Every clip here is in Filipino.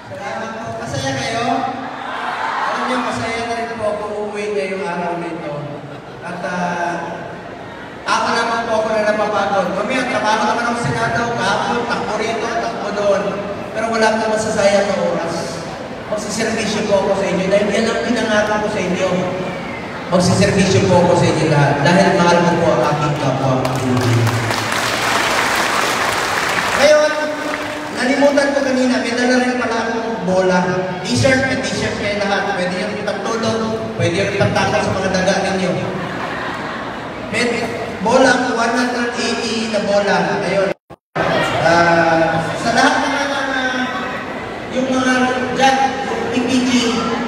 Salamat po. Masaya kayo? Alam niyo, masaya na rin po kung uuwi ngayong araw nito. At ako naman po ako na napapagod. Mamaya, trabaho naman ako sa Senado, kahapon, takbo rito, takbo doon. Pero wala po masasayang na oras. Magsiservisyo po ako sa inyo. Dahil yan ang pinangako ko sa inyo. Magsiservisyo po ako sa inyo lahat. Dahil mahal ko po ang aking kapwa. Ngayon, nalimutan ko kanina, may dala rin pala akong bola. T-shirt, may t-shirt kayo lahat. Pwede yung ipagtulog, pwede yung ipagtakal sa mga daga ninyo. May bola, 180 na bola. Ayun. Sa lahat naman yung mga dyan, PPG,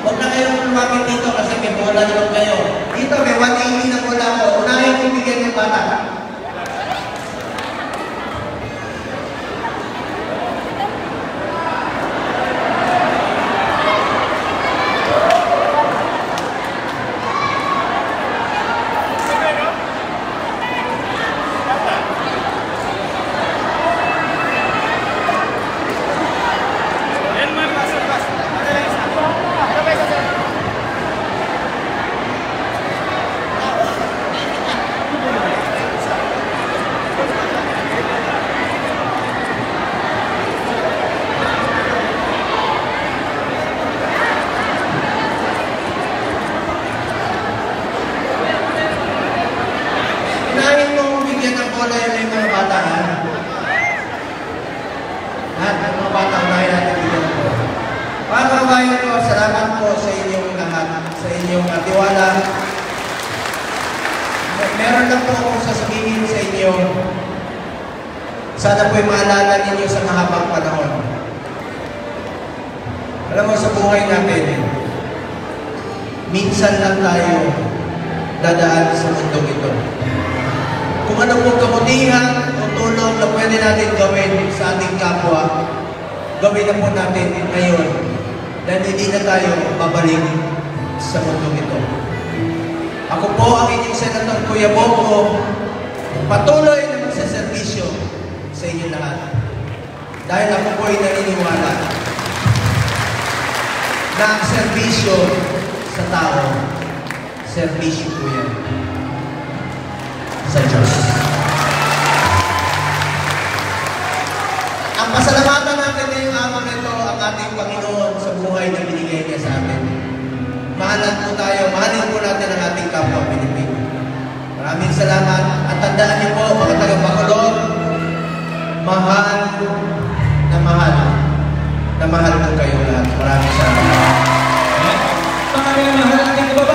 huwag na kayong lumapit dito kasi may bola naman kayo. Dito may 180 na bola ko. Unahin kong bigyan ng bata. Salamat po sa inyong lahat, sa inyong tiwala. Meron lang po akong sasabihin sa inyo. Sana po'y maalala ninyo sa mahabang panahon. Alam mo, sa buhay natin, minsan lang tayo dadaan sa mundo ito. Kung ano pong kabutihan o tulong na pwede natin gawin sa ating kapwa, gawin na po natin ngayon. Dahil hindi na tayo babalik sa mundo ito. Ako po ang inyong Senator Kuya Bongo, patuloy na magsaservisyo sa inyo lahat. Dahil ako po ay naniniwala na ang servisyo sa tao, servisyo po yan sa Diyos. Ang pasalamatan natin ngayong araw nito ang ating Panginoon sa buhay na binigay niya sa atin. Mahalan po tayo, mahalin po natin ang ating kapwa Pilipino. Maraming salamat at tandaan niyo po mga tagapagulong, mahal po kayo lahat. Maraming salamat. Maraming mahal natin po.